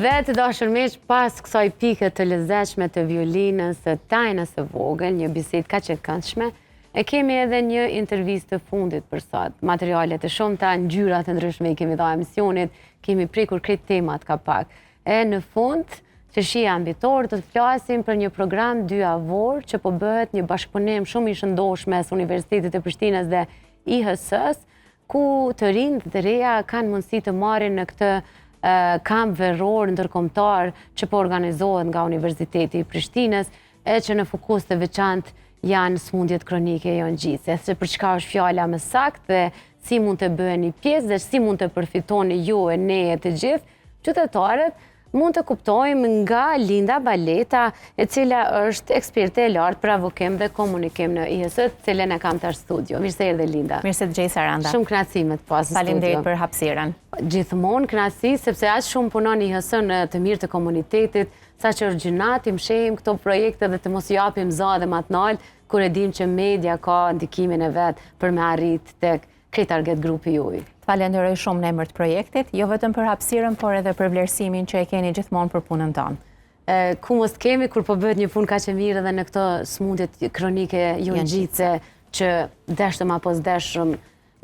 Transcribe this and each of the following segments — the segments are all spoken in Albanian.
Vetë dashur miq, pas kësaj pike të lezetshme të violinës, të tajnës së vogël, një bisedë kaq e këndshme, e kemi edhe një intervistë të fundit për sot. Materialet e shumta, ngjyra të ndryshme i kemi dhënë emisionit, kemi prekur krejt temat ka pak. E në fund, çështja mbitor, do të flasim për një program dyavor që po bëhet një bashkëpunim shumë i shëndosh mes Universitetit të Prishtinës dhe IHS-s, ku të rinjt dhe reja kanë mundësi të marrin në këtë kamp veror ndërkombëtar që po organizohet nga Universiteti i Prishtinës e që në fokus të veçantë janë sëmundjet kronike jo ngjitse. Se për çka është fjala më saktë dhe si mund të bëheni pjesë dhe si mund të përfitoni ju e ne e të gjithë qytetarët, mund të kuptojmë nga Linda Baleta, e cila është eksperte e lartë për avokim dhe komunikim në IHS, cilën e kam tash studio. Mirë se erdhe Linda. Mirë se të gjej Saranda. Shumë kënaqësi me të pas në studio. Faleminderit për hapësirën. Gjithmonë kënaqësi sepse aq shumë punon IHS në të mirë të komunitetit, saqë origjinati mshehim këto projekte dhe të mos i japim za dhe matnal, kur e dim që media ka ndikimin e vet për me arrit tek këtë target grupi juaj. Falenderoj shumë në emër të projektit, jo vetëm për hapësirën, por edhe për vlerësimin që e keni gjithmonë për punën tonë. Ku mos kemi kur po bëhet një punë kaq e mirë edhe në këto sëmundjet kronike jo ngjitse që dashëm apo s'dashëm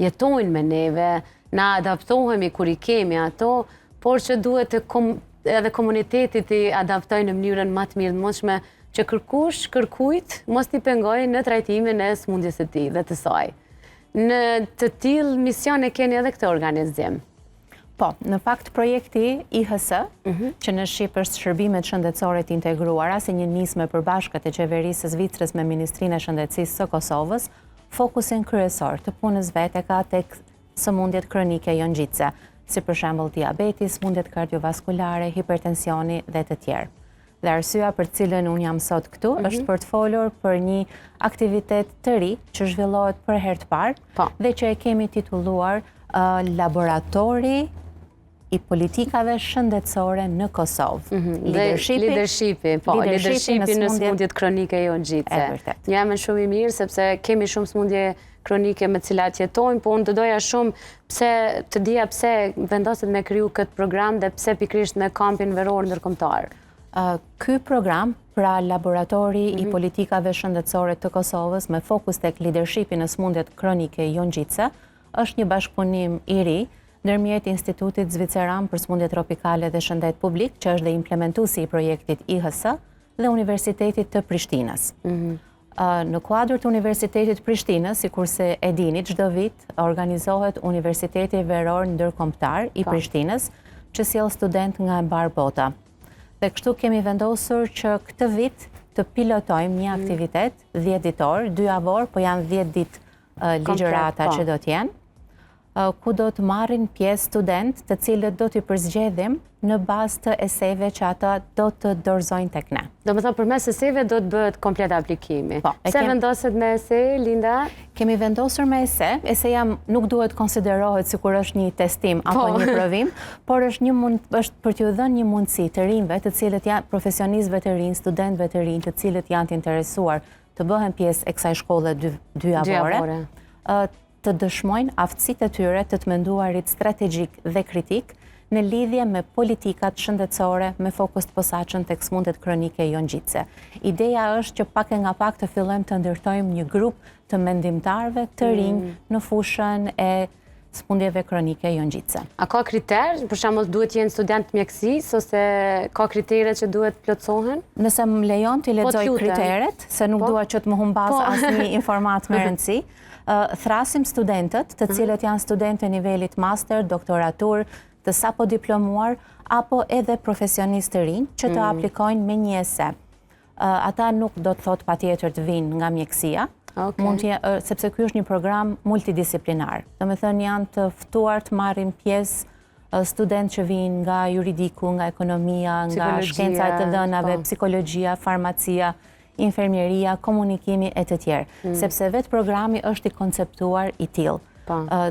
jetojnë me neve, na adaptohemi kur i kemi ato, por që duhet edhe komunitetit i adaptojnë në mënyrën më të mirë të mundshme që kërkujt mos t'i pengojë në trajtimin e sëmundjes së tij dhe të saj. Në të tillë mision e keni edhe këtë organizim. Po, në fakt projekti IHS, që në Shqip është shërbimet shëndetësore të integruara si një nismë e përbashkët e qeverisë së Zvicrës me Ministrinë e Shëndetësisë së Kosovës, fokusin kryesor të punës vete ka tek sëmundjet kronike jo ngjitse, si për shembull diabeti, sëmundjet kardiovaskulare, hipertensioni dhe të tjerë. Dhe arsyeja për cilën unë jam sot këtu është për të folur për një aktivitet të ri që zhvillohet për herë të parë dhe që e kemi titulluar Laboratori i politikave shëndetësore në Kosovë. Leadershipi në sëmundjet kronike jo ngjitse. Një emër shumë i mirë sepse kemi shumë sëmundje kronike me cilat jetojmë, po unë të doja shumë të dija pse vendoset me kriju këtë program dhe pse pikrisht me kampin veror ndërkombëtar. Ky program, pra Laboratori i politikave shëndetësore të Kosovës me fokus tek leadershipi në sëmundjet kronike jo ngjitse, është një bashkëpunim i ri ndërmjet Institutit Zviceran për sëmundje tropikale dhe shëndet publik, që është dhe implementuesi i projektit IHS, dhe Universitetit të Prishtinës. Në kuadër të Universitetit të Prishtinës, sikurse e dini, çdo vit organizohet Universiteti Veror Ndërkombëtar i Prishtinës, që sjell student nga e mbar bota. Dhe kështu kemi vendosur që këtë vit të pilotojmë një aktivitet 10 ditor, dyavor, po janë 10 ditë ligjërata që do t'jenë, ku do të marrin pjesë student të cilët do t'i përzgjedhim në bazë të eseve që ata do të dorëzojnë tek ne. Do të thonë përmes eseve do të bëhet komplet aplikimi. Pse vendoset me ese, Linda? Kemi vendosur me ese. Eseja nuk duhet konsiderohet sikur është një testim apo një provim, por është për t'ju dhënë një mundësi të rinjve, të cilët janë profesionistëve të rinj, studentëve të rinj, të cilët janë të interesuar të bëhen pjesë e kësaj shkolle dyavore, të dëshmojnë aftësitë e tyre të menduarit strategjik dhe kritik në lidhje me politikat shëndetësore me fokus të posaçëm tek sëmundjet kronike jo ngjitse. Ideja është që pak e nga pak të fillojmë të ndërtojmë një grup të mendimtarëve të rinj në fushën e sëmundjeve kronike jo ngjitse. A ka kriter? Për shembull, duhet të jenë student mjekësisë ose ka kritere që duhet plotësohen? Nëse më lejon t'i lexoj kriteret, se nuk dua që të më humbas asnjë informat me rëndësi. Thrasim studentët, të cilët janë studentë nivelit master, doktoratur, të sapo diplomuar, apo edhe profesionistë të rinj që të aplikojnë me një ese. Ata nuk do të thotë patjetër të vinë nga mjekësia, sepse ky është një program multidisiplinar. Domethënë janë të ftuar të marrin pjesë studentë që vinë nga juridiku, nga ekonomia, nga shkencat të dhënave, psikologjia, farmacia, infermieria, komunikimi e të tjerë, sepse vetë programi është i konceptuar i tillë.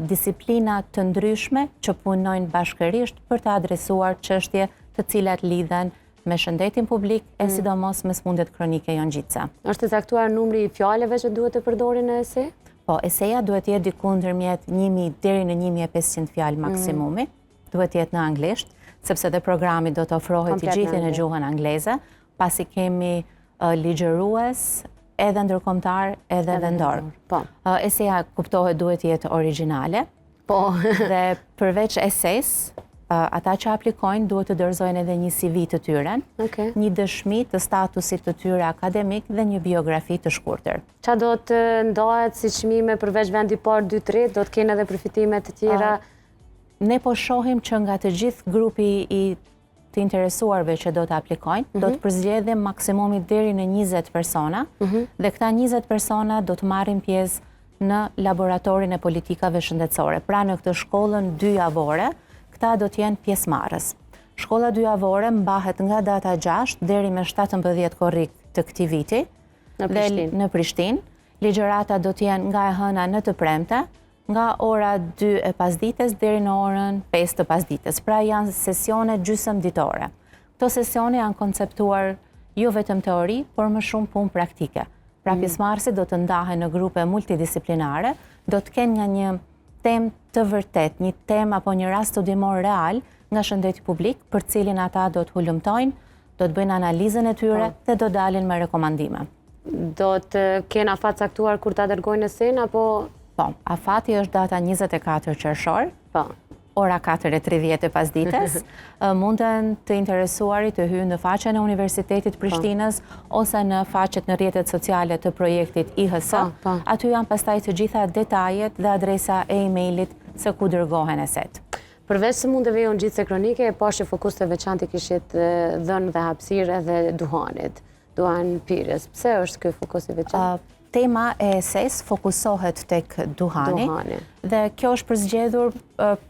Disiplina të ndryshme që punojnë bashkërisht për të adresuar çështje të cilat lidhen me shëndetin publik e sidomos me sëmundjet kronike jo ngjitse. Është të caktuar numri i fjalëve që duhet të përdorin në ese? Po, eseja duhet të jetë diku ndërmjet 1000 deri në 1500 fjalë maksimumi, duhet të jetë në anglisht, sepse dhe programi do të ofrohet i gjithë në gjuhën angleze, pasi kemi ligjërues edhe ndërkombëtar edhe vendor. Eseja kuptohet duhet jetë origjinale. Dhe përveç eses, ata që aplikojnë duhet të dorëzojnë edhe një CV të tyre, një dëshmi të statusit të tyre akademik dhe një biografi të shkurtër. Qa do të ndohet si çmime përveç vendi parë 2-3, do të kenë edhe përfitime të tjera? Ne po shohim që nga të gjithë grupi i të interesuarve që do të aplikojnë, do të përzgjedhim maksimumi deri në 20 persona, dhe këta 20 persona do të marrin pjesë në laboratorin e politikave shëndetësore. Pra në këtë shkollën 2 javore, këta do t'jenë pjesëmarrës. Shkolla 2 javore mbahet nga data 6 deri me 17 korrik të këtij viti në Prishtinë. Ligjërata do t'jenë nga e hëna në të premte, nga ora 2 e pasdites deri në orën 5 të pasdites. Pra janë sesione gjysmë ditore. Këto sesione janë konceptuar jo vetëm teori, por më shumë punë praktike. Pra pjesëmarrësit do të ndahen në grupe multidisiplinare, do të kenë nga një temë të vërtet, një temë apo një rast studimor real nga shëndeti publik, për cilin ata do të hulumtojnë, do të bëjnë analizën e tyre dhe do dalin me rekomandime. Do të kenë afat caktuar kur ta dërgojnë në sen, apo? Po, afati është data 24 qershor, ora 4:30 e pasdites. Munden të interesuarit të hyjnë në faqen e Universitetit Prishtinës ose në faqet në rrjetet sociale të projektit IHS. Aty janë pastaj të gjitha detajet dhe adresa e emailit se ku dërgohen eset. Përveç sëmundjeve ngjitse kronike, po që fokus të veçantë kishit dhënë dhe hapësirë edhe duhanit, duhan pirës. Pse është ky fokus i veçantë? Tema e eses fokusohet tek duhani dhe kjo është përzgjedhur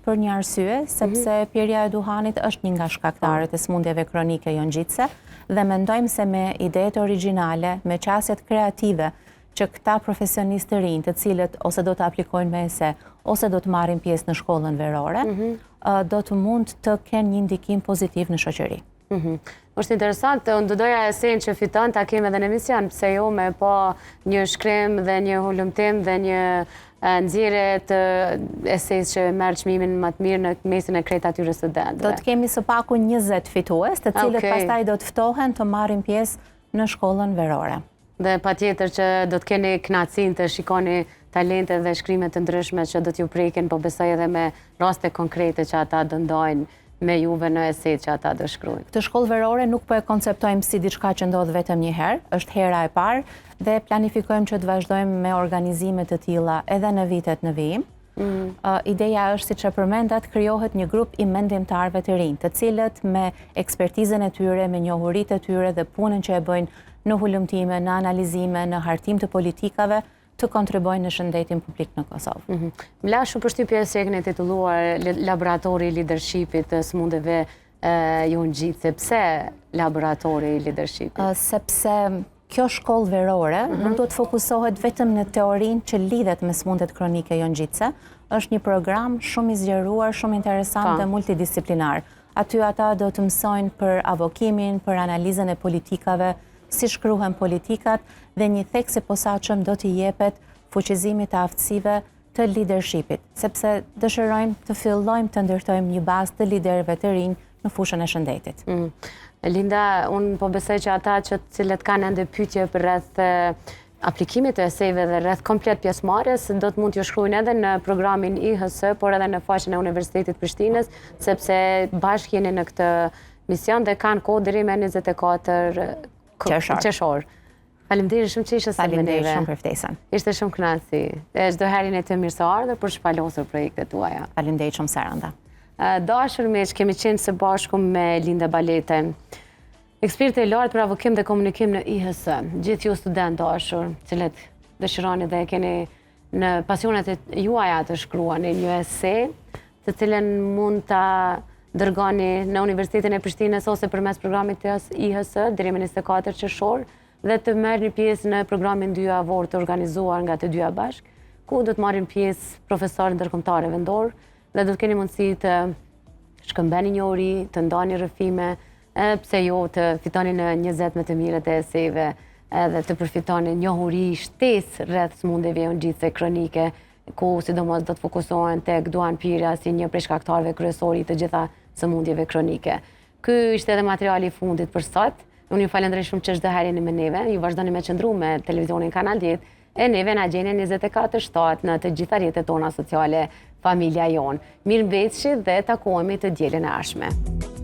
për një arsye, sepse pirja e duhanit është një nga shkaktarët e sëmundjeve kronike jo ngjitse dhe mendojmë se me idetë origjinale, me qasjet kreative që këta profesionistë të rinj, të cilët ose do të aplikojnë me ese, ose do të marrin pjesë në shkollën verore, do të mund të kenë një ndikim pozitiv në shoqëri. Është interesant, unë do doja esen që fiton ta kem edhe në emision, pse jo me po një shkrim dhe një hulumtim dhe një nxjerrje të esejës që merr çmimin më të mirë në mesin e krejt atyre studentëve. Do të kemi së paku 20 fitues, të cilët pastaj do të ftohen të marrin pjesë në shkollën verore. Dhe patjetër që do të keni kënaqësinë të shikoni talente dhe shkrimet të ndryshme që do t'ju prekin, po besoj edhe me raste konkrete që ata do ndajnë me juve në eset që ata do shkruajnë. Këtë shkollë verore nuk po e konceptojmë si diçka që ndodh vetëm një herë, është hera e parë dhe planifikojmë që të vazhdojmë me organizime të tilla edhe në vitet në vijim. Ideja është, siç e përmendat, krijohet një grup i mendimtarëve të rinj, të cilët me ekspertizën e tyre, me njohuritë e tyre dhe punën që e bëjnë në hulumtime, në analizime, në hartim të politikave, të kontribojnë në shëndetin publik në Kosovë. Mla shumë përshtypje se e keni titulluar Laboratori i Leadershipit të sëmundjeve jo ngjitse. Pse Laboratori i Leadershipit? Sepse kjo shkollë verore nuk do të fokusohet vetëm në teorinë që lidhet me sëmundjet kronike jo ngjitse. Është një program shumë i zgjeruar, shumë interesant dhe multidisciplinar. Aty ata do të mësojnë për avokimin, për analizën e politikave, si shkruhen politikat dhe një theks i posaçëm do t'i jepet fuqizimit të aftësive të leadershipit, sepse dëshirojmë të fillojmë të ndërtojmë një bazë të liderëve të rinj në fushën e shëndetit. Linda, unë po besoj që ata që cilët kanë ende pyetje për rreth aplikimit të esejve dhe rreth komplet pjesëmarrjes, do të mund t'ju shkruajnë edhe në programin IHS, por edhe në faqen e Universitetit Prishtinës, sepse bashkë jeni në këtë mision dhe kanë kohë deri me 24 qershor. Faleminderit shumë që ishe sot me neve. Faleminderit shumë për ftesën. Ishte shumë kënaqësi. Çdo herë jeni të mirëseardhur për shpalosur projektet tuaja. Faleminderit shumë Saranda. Dashur miq, kemi qenë së bashku me Linda Baleten, eksperte e lartë për avokim dhe komunikim në IHS. Gjithë ju student dashur, cilët dëshironi dhe keni në pasionet e juaja të shkruani një ese, të cilën mund ta dërgoni në Universitetin e Prishtinës ose përmes programit të IHS deri më 24 qershor dhe të merrni pjesë në programin 2 javor të organizuar nga të dyja bashk, ku do të marrin pjesë profesorë ndërkombëtarë vendor dhe do të keni mundësi të shkëmbeni njohuri, të ndani rrëfime, pse jo të fitoni në 20 më të mirët e esejve edhe të përfitoni njohuri shtesë rreth sëmundjeve jo ngjitse kronike, ku sidomos do të fokusohen tek duhanpirja si një prej shkaktarëve kryesor të gjitha sëmundjeve kronike. Ky ishte edhe materiali i fundit për sot. Unë ju falenderoj shumë që çdo herë jeni me neve. Ju vazhdoni me qëndru me televizionin Kanal 10 e neve na gjeni 24/7 në të gjitha rrjetet tona sociale, familja jon. Mirëmbëjtje dhe takohemi të dielën e ardhshme.